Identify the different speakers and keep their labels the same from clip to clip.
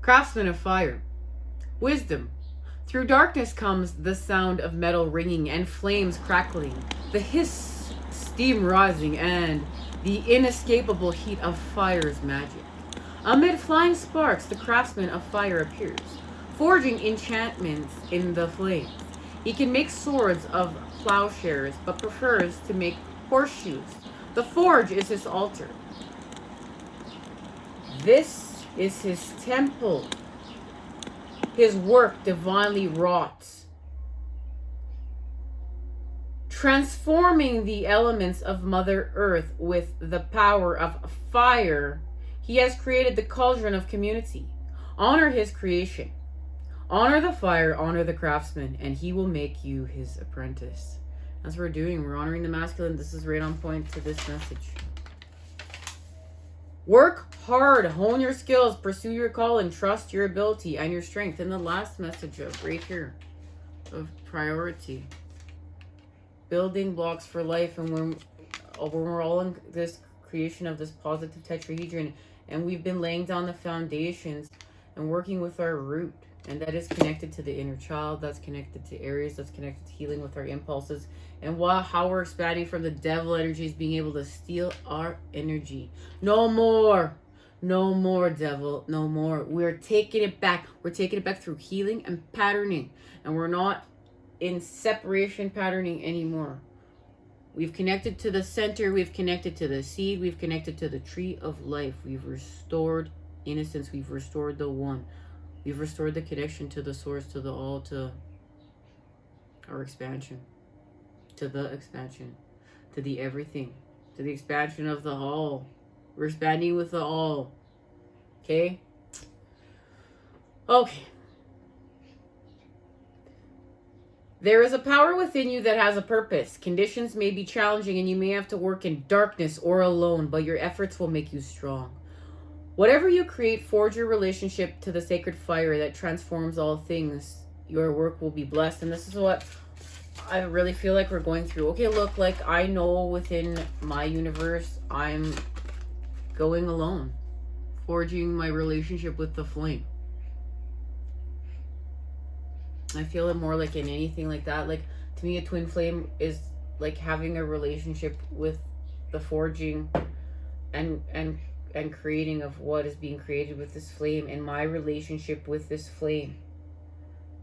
Speaker 1: Craftsman of fire. Wisdom. Through darkness comes the sound of metal ringing and flames crackling, the hiss, steam rising, and the inescapable heat of fire's magic. Amid flying sparks, the craftsman of fire appears, forging enchantments in the flames. He can make swords of plowshares, but prefers to make horseshoes. The forge is his altar. This is his temple. His work divinely wrought, transforming the elements of Mother Earth with the power of fire. He has created the cauldron of community. Honor his creation. Honor the fire, honor the craftsman, and he will make you his apprentice. That's what we're doing. We're honoring the masculine. This is right on point to this message. Work hard, hone your skills, pursue your calling, trust your ability and your strength. And the last message of right here of priority. Building blocks for life. And when we're all in this creation of this positive tetrahedron, and we've been laying down the foundations and working with our root. And that is connected to the inner child. That's connected to Aries. That's connected to healing with our impulses. And how we're expanding from the devil energies, being able to steal our energy. No more. No more, devil. No more. We're taking it back. We're taking it back through healing and patterning. And we're not in separation patterning anymore. We've connected to the center. We've connected to the seed. We've connected to the tree of life. We've restored innocence. We've restored the one. We've restored the connection to the source, to the all, to our expansion, to the expansion, to the everything, to the expansion of the all. We're expanding with the all. Okay? Okay. There is a power within you that has a purpose. Conditions may be challenging and you may have to work in darkness or alone, but your efforts will make you strong. Whatever you create, forge your relationship to the sacred fire that transforms all things. Your work will be blessed. And this is what I really feel like we're going through. Okay, look, like I know within my universe, I'm going alone. Forging my relationship with the flame. I feel it more like in anything like that. Like, to me, a twin flame is like having a relationship with the forging and creating of what is being created with this flame, and my relationship with this flame.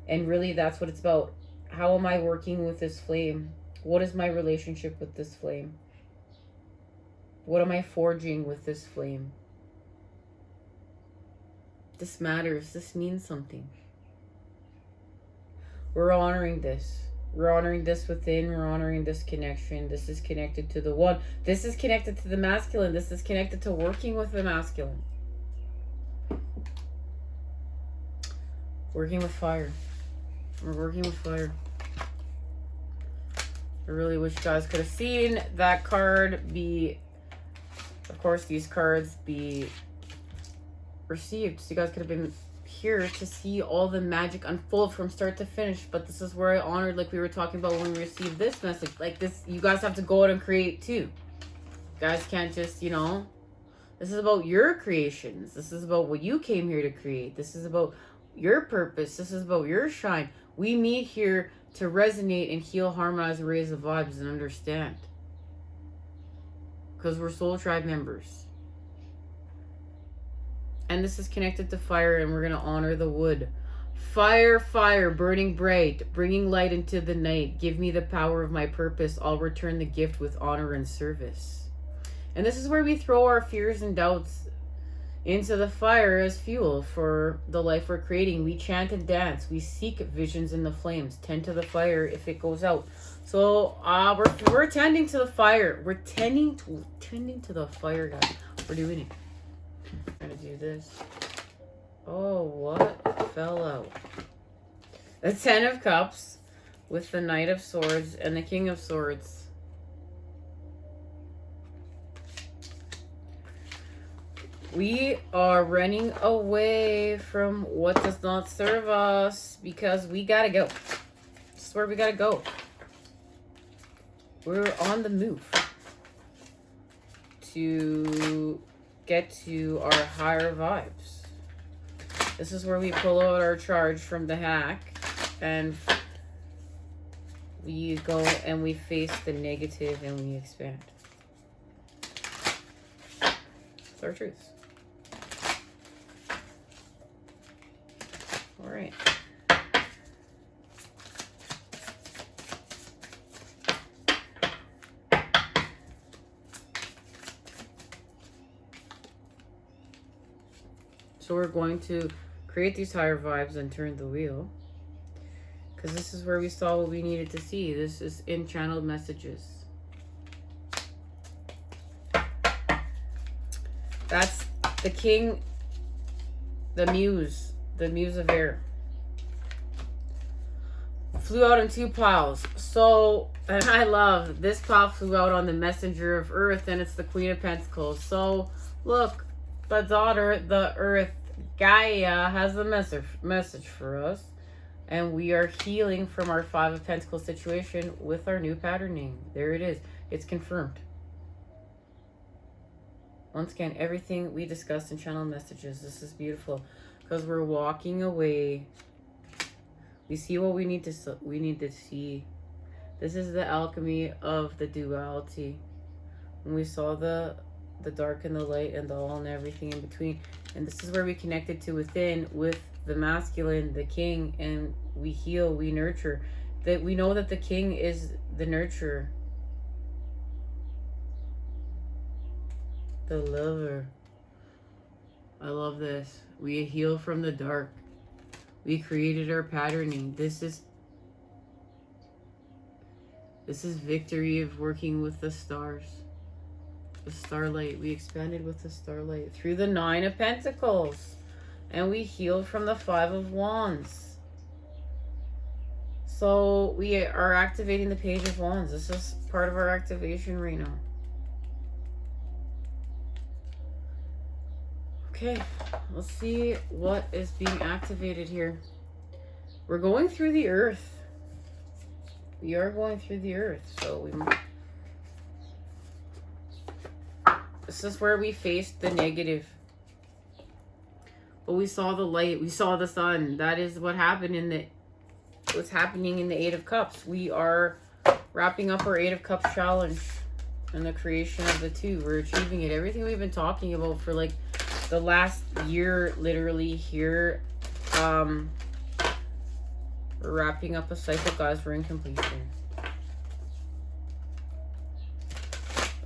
Speaker 1: And really that's what it's about. How am I working with this flame? What is my relationship with this flame? What am I forging with this flame? This matters. This means something. We're honoring this. We're honoring this within. We're honoring this connection. This is connected to the one. This is connected to the masculine. This is connected to working with the masculine. Working with fire. We're working with fire. I really wish you guys could have seen that card be, of course, these cards be received. So you guys could have been here to see all the magic unfold from start to finish. But this is where I honored, like we were talking about when we received this message, like this, you guys have to go out and create too. You guys can't just, you know, this is about your creations. This is about what you came here to create. This is about your purpose. This is about your shine. We meet here to resonate and heal, harmonize, raise the vibes, and understand, because we're soul tribe members. And this is connected to fire, and we're going to honor the wood. Fire, fire, burning bright, bringing light into the night. Give me the power of my purpose. I'll return the gift with honor and service. And this is where we throw our fears and doubts into the fire as fuel for the life we're creating. We chant and dance. We seek visions in the flames. Tend to the fire if it goes out. So we're tending to the fire. We're tending to the fire, guys. We're doing it. I'm gonna do this. Oh, what fell out? The 10 of Cups with the Knight of Swords and the King of Swords. We are running away from what does not serve us because we gotta go. This is where we gotta go. We're on the move to get to our higher vibes. This is where we pull out our charge from the hack and we go and we face the negative and we expand. It's our truth. All right. So we're going to create these higher vibes and turn the wheel. Because this is where we saw what we needed to see. This is in channeled messages. That's the king, the muse of air. Flew out in 2 plows. So, and I love, this plow flew out on the messenger of earth, and it's the Queen of Pentacles. So, look, the daughter, the earth, Gaia, has the message for us. And we are healing from our 5 of Pentacles situation with our new patterning. There it is. It's confirmed. Once again, everything we discussed in channel messages. This is beautiful. Because we're walking away. We see what we need to see. This is the alchemy of the duality. When we saw the dark and the light and the all and everything in between. And this is where we connected to within with the masculine, the king, and we heal, we nurture. That we know that the king is the nurturer. The lover. I love this. We heal from the dark. We created our patterning. This is victory of working with the stars. The starlight. We expanded with the starlight through the 9 of Pentacles. And we healed from the 5 of Wands. So we are activating the Page of Wands. This is part of our activation right now. Okay, let's see what is being activated here. We're going through the earth. We are going through the earth. So this is where we faced the negative. But we saw the light. We saw the sun. That is what happened what's happening in the 8 of Cups. We are wrapping up our 8 of Cups challenge and the creation of the 2. We're achieving it. Everything we've been talking about for like the last year, literally here. We're wrapping up a cycle, guys. We're in completion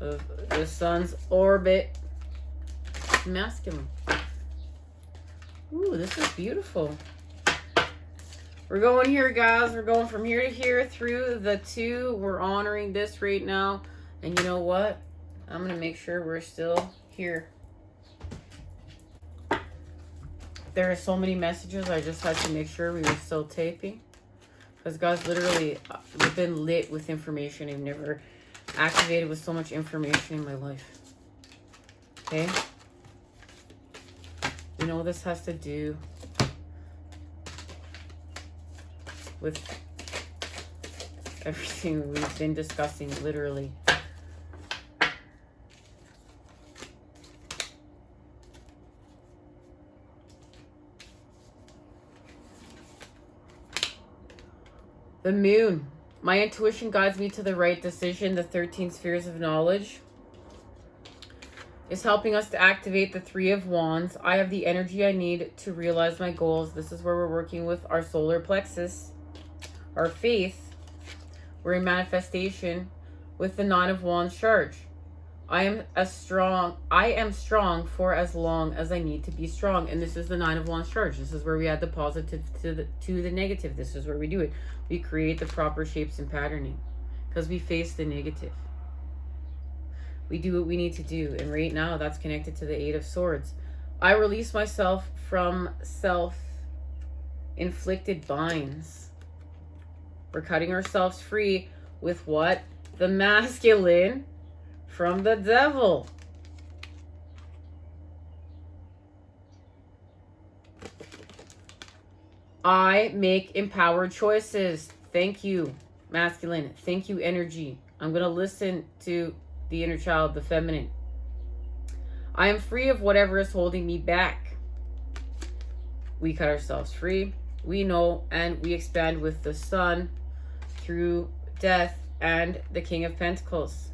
Speaker 1: of the sun's orbit. Masculine. Ooh, this is beautiful. We're going here, guys. We're going from here to here through the 2. We're honoring this right now. And you know what? I'm going to make sure we're still here. There are so many messages. I just had to make sure we were still taping. Because, guys, literally, we've been lit with information. I've never activated with so much information in my life. Okay? You know, this has to do with everything we've been discussing, literally. The moon. My intuition guides me to the right decision. The 13 spheres of knowledge is helping us to activate the 3 of Wands. I have the energy I need to realize my goals. This is where we're working with our solar plexus, our faith. We're in manifestation with the 9 of Wands charge. I am strong for as long as I need to be strong. And this is the 9 of Wands charge. This is where we add the positive to the negative. This is where we do it. We create the proper shapes and patterning because we face the negative. We do what we need to do. And right now that's connected to the 8 of Swords. I release myself from self-inflicted binds. We're cutting ourselves free with what? The masculine from the devil. I make empowered choices. Thank you, masculine. Thank you, energy. I'm going to listen to the inner child, the feminine. I am free of whatever is holding me back. We cut ourselves free. We know and we expand with the sun through death and the King of Pentacles.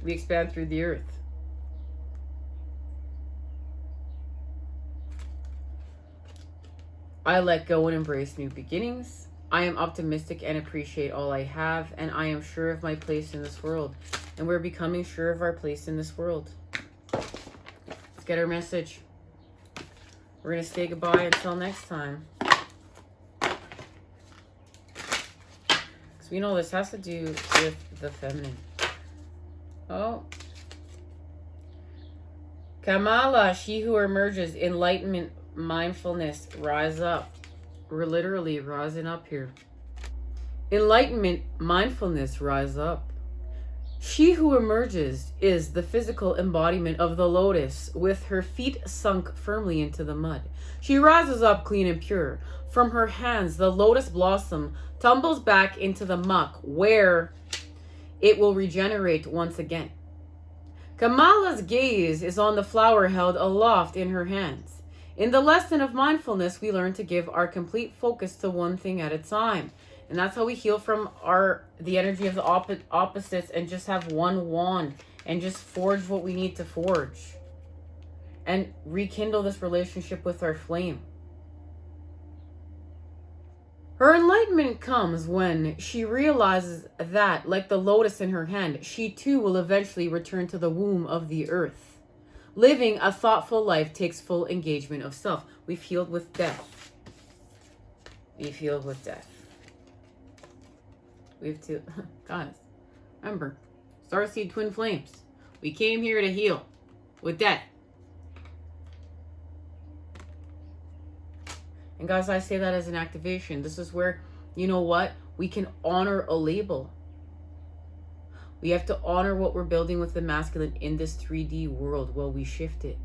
Speaker 1: We expand through the earth. I let go and embrace new beginnings. I am optimistic and appreciate all I have, and I am sure of my place in this world. And we're becoming sure of our place in this world. Let's get our message. We're going to say goodbye until next time. Because we know this has to do with the feminine. Oh. Kamala, she who emerges, enlightenment, mindfulness, rise up. We're literally rising up here. Enlightenment, mindfulness, rise up. She who emerges is the physical embodiment of the lotus, with her feet sunk firmly into the mud. She rises up clean and pure. From her hands, the lotus blossom tumbles back into the muck, where it will regenerate once again. Kamala's gaze is on the flower held aloft in her hands. In the lesson of mindfulness, we learn to give our complete focus to one thing at a time. And that's how we heal from the energy of the opposites and just have one wand and just forge what we need to forge. And rekindle this relationship with our flame. Her enlightenment comes when she realizes that, like the lotus in her hand, she too will eventually return to the womb of the earth. Living a thoughtful life takes full engagement of self. We've healed with death. We've healed with death. Guys, remember, Starseed twin flames. We came here to heal with death. And guys, I say that as an activation. This is where, you know what? We can honor a label. We have to honor what we're building with the masculine in this 3D world while we shift it.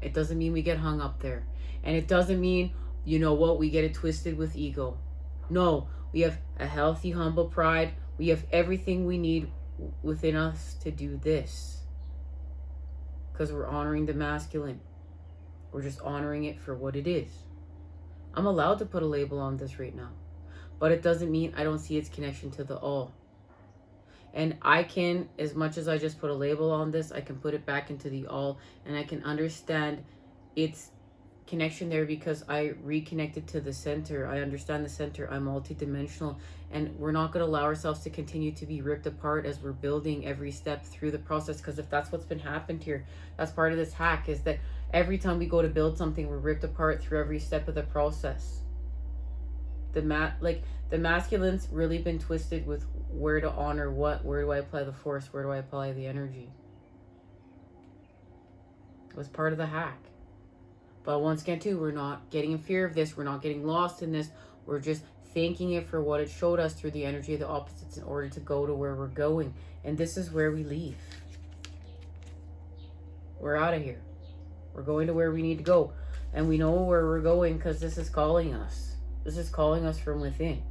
Speaker 1: It doesn't mean we get hung up there. And it doesn't mean, you know what, we get it twisted with ego. No, we have a healthy, humble pride. We have everything we need within us to do this. Because we're honoring the masculine. We're just honoring it for what it is. I'm allowed to put a label on this right now. But it doesn't mean I don't see its connection to the all. And I can, as much as I just put a label on this, I can put it back into the all. And I can understand its connection there because I reconnected to the center. I understand the center. I'm multidimensional. And we're not going to allow ourselves to continue to be ripped apart as we're building every step through the process. Because if that's what's been happened here, that's part of this hack, is that every time we go to build something, we're ripped apart through every step of the process. The masculine's really been twisted with where to honor what, where do I apply the force, where do I apply the energy. It was part of the hack. But once again, too, we're not getting in fear of this. We're not getting lost in this. We're just thanking it for what it showed us through the energy of the opposites in order to go to where we're going. And this is where we leave. We're out of here. We're going to where we need to go. And we know where we're going because this is calling us. This is calling us from within.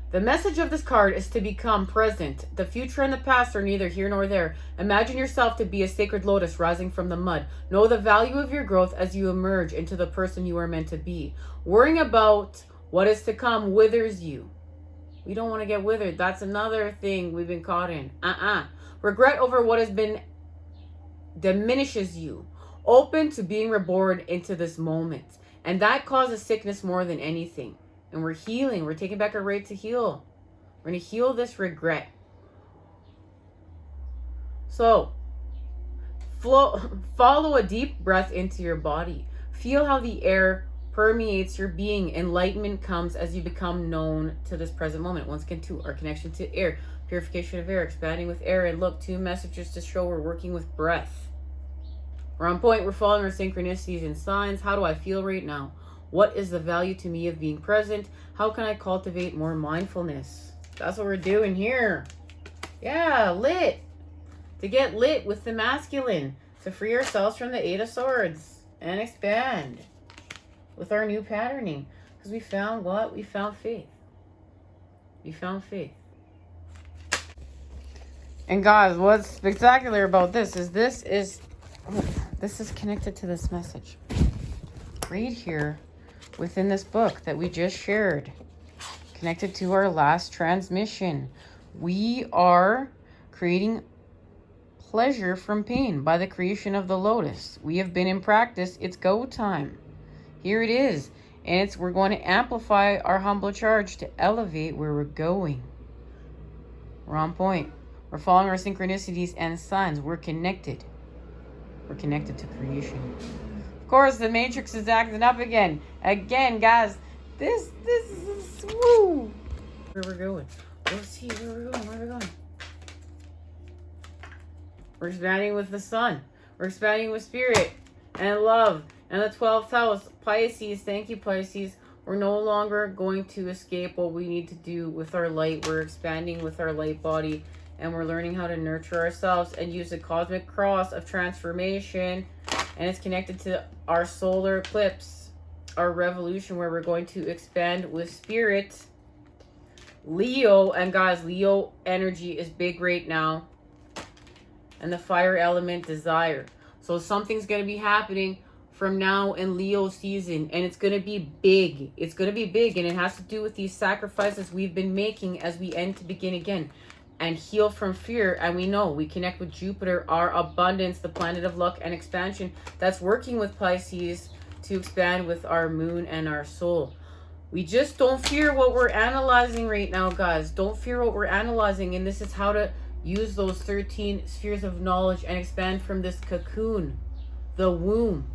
Speaker 1: The message of this card is to become present. The future and the past are neither here nor there. Imagine yourself to be a sacred lotus rising from the mud. Know the value of your growth as you emerge into the person you are meant to be. Worrying about what is to come withers you. We don't want to get withered. That's another thing we've been caught in. Regret over what has been diminishes you. Open to being reborn into this moment. And that causes sickness more than anything. And we're healing. We're taking back our right to heal. We're going to heal this regret. So, follow a deep breath into your body. Feel how the air permeates your being. Enlightenment comes as you become known to this present moment. Once again, to our connection to air. Purification of air. Expanding with air. And look, 2 messages to show we're working with breath. We're on point. We're following our synchronicities and signs. How do I feel right now? What is the value to me of being present? How can I cultivate more mindfulness? That's what we're doing here. Yeah, lit. To get lit with the masculine. To free ourselves from the 8 of Swords. And expand. With our new patterning. Because we found what? We found faith. We found faith. And guys, what's spectacular about this is this is connected to this message. Right here within this book that we just shared. Connected to our last transmission. We are creating pleasure from pain by the creation of the Lotus. We have been in practice. It's go time. Here it is. And we're going to amplify our humble charge to elevate where we're going. We're on point. We're following our synchronicities and signs. We're connected. We're connected to creation. Of course, the Matrix is acting up again. Again, guys. This is woo. Where we're going. Let's see where we're going. Where we're going. We're expanding with the sun. We're expanding with spirit and love. And the 12th house, Pisces. Thank you, Pisces. We're no longer going to escape what we need to do with our light. We're expanding with our light body. And we're learning how to nurture ourselves and use the cosmic cross of transformation. And it's connected to our solar eclipse, our revolution, where we're going to expand with spirit. Leo, and guys, Leo energy is big right now. And the fire element, desire. So something's going to be happening from now in Leo season. And it's going to be big. It's going to be big. And it has to do with these sacrifices we've been making as we end to begin again. And heal from fear. And we know we connect with Jupiter, our abundance, the planet of luck and expansion. That's working with Pisces to expand with our moon and our soul. We just don't fear what we're analyzing right now, guys. Don't fear what we're analyzing. And this is how to use those 13 spheres of knowledge and expand from this cocoon, the womb.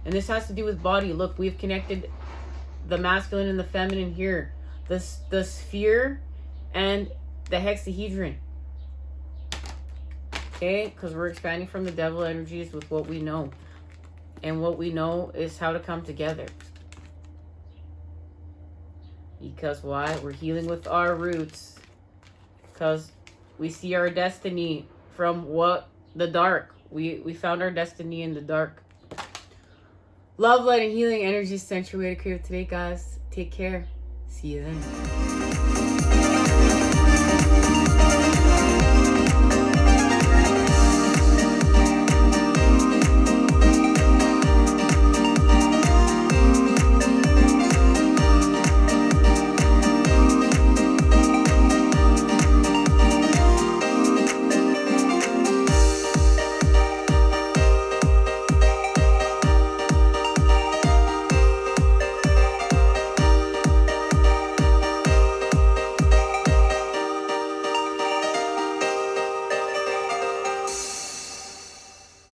Speaker 1: And this has to do with body. Look, we've connected the masculine and the feminine here. The sphere and the hexahedron. Okay? Because we're expanding from the devil energies with what we know. And what we know is how to come together. Because why? We're healing with our roots. Because we see our destiny from the dark. We found our destiny in the dark. Love, light, and healing energy sanctuary to create today, guys. Take care. See you then.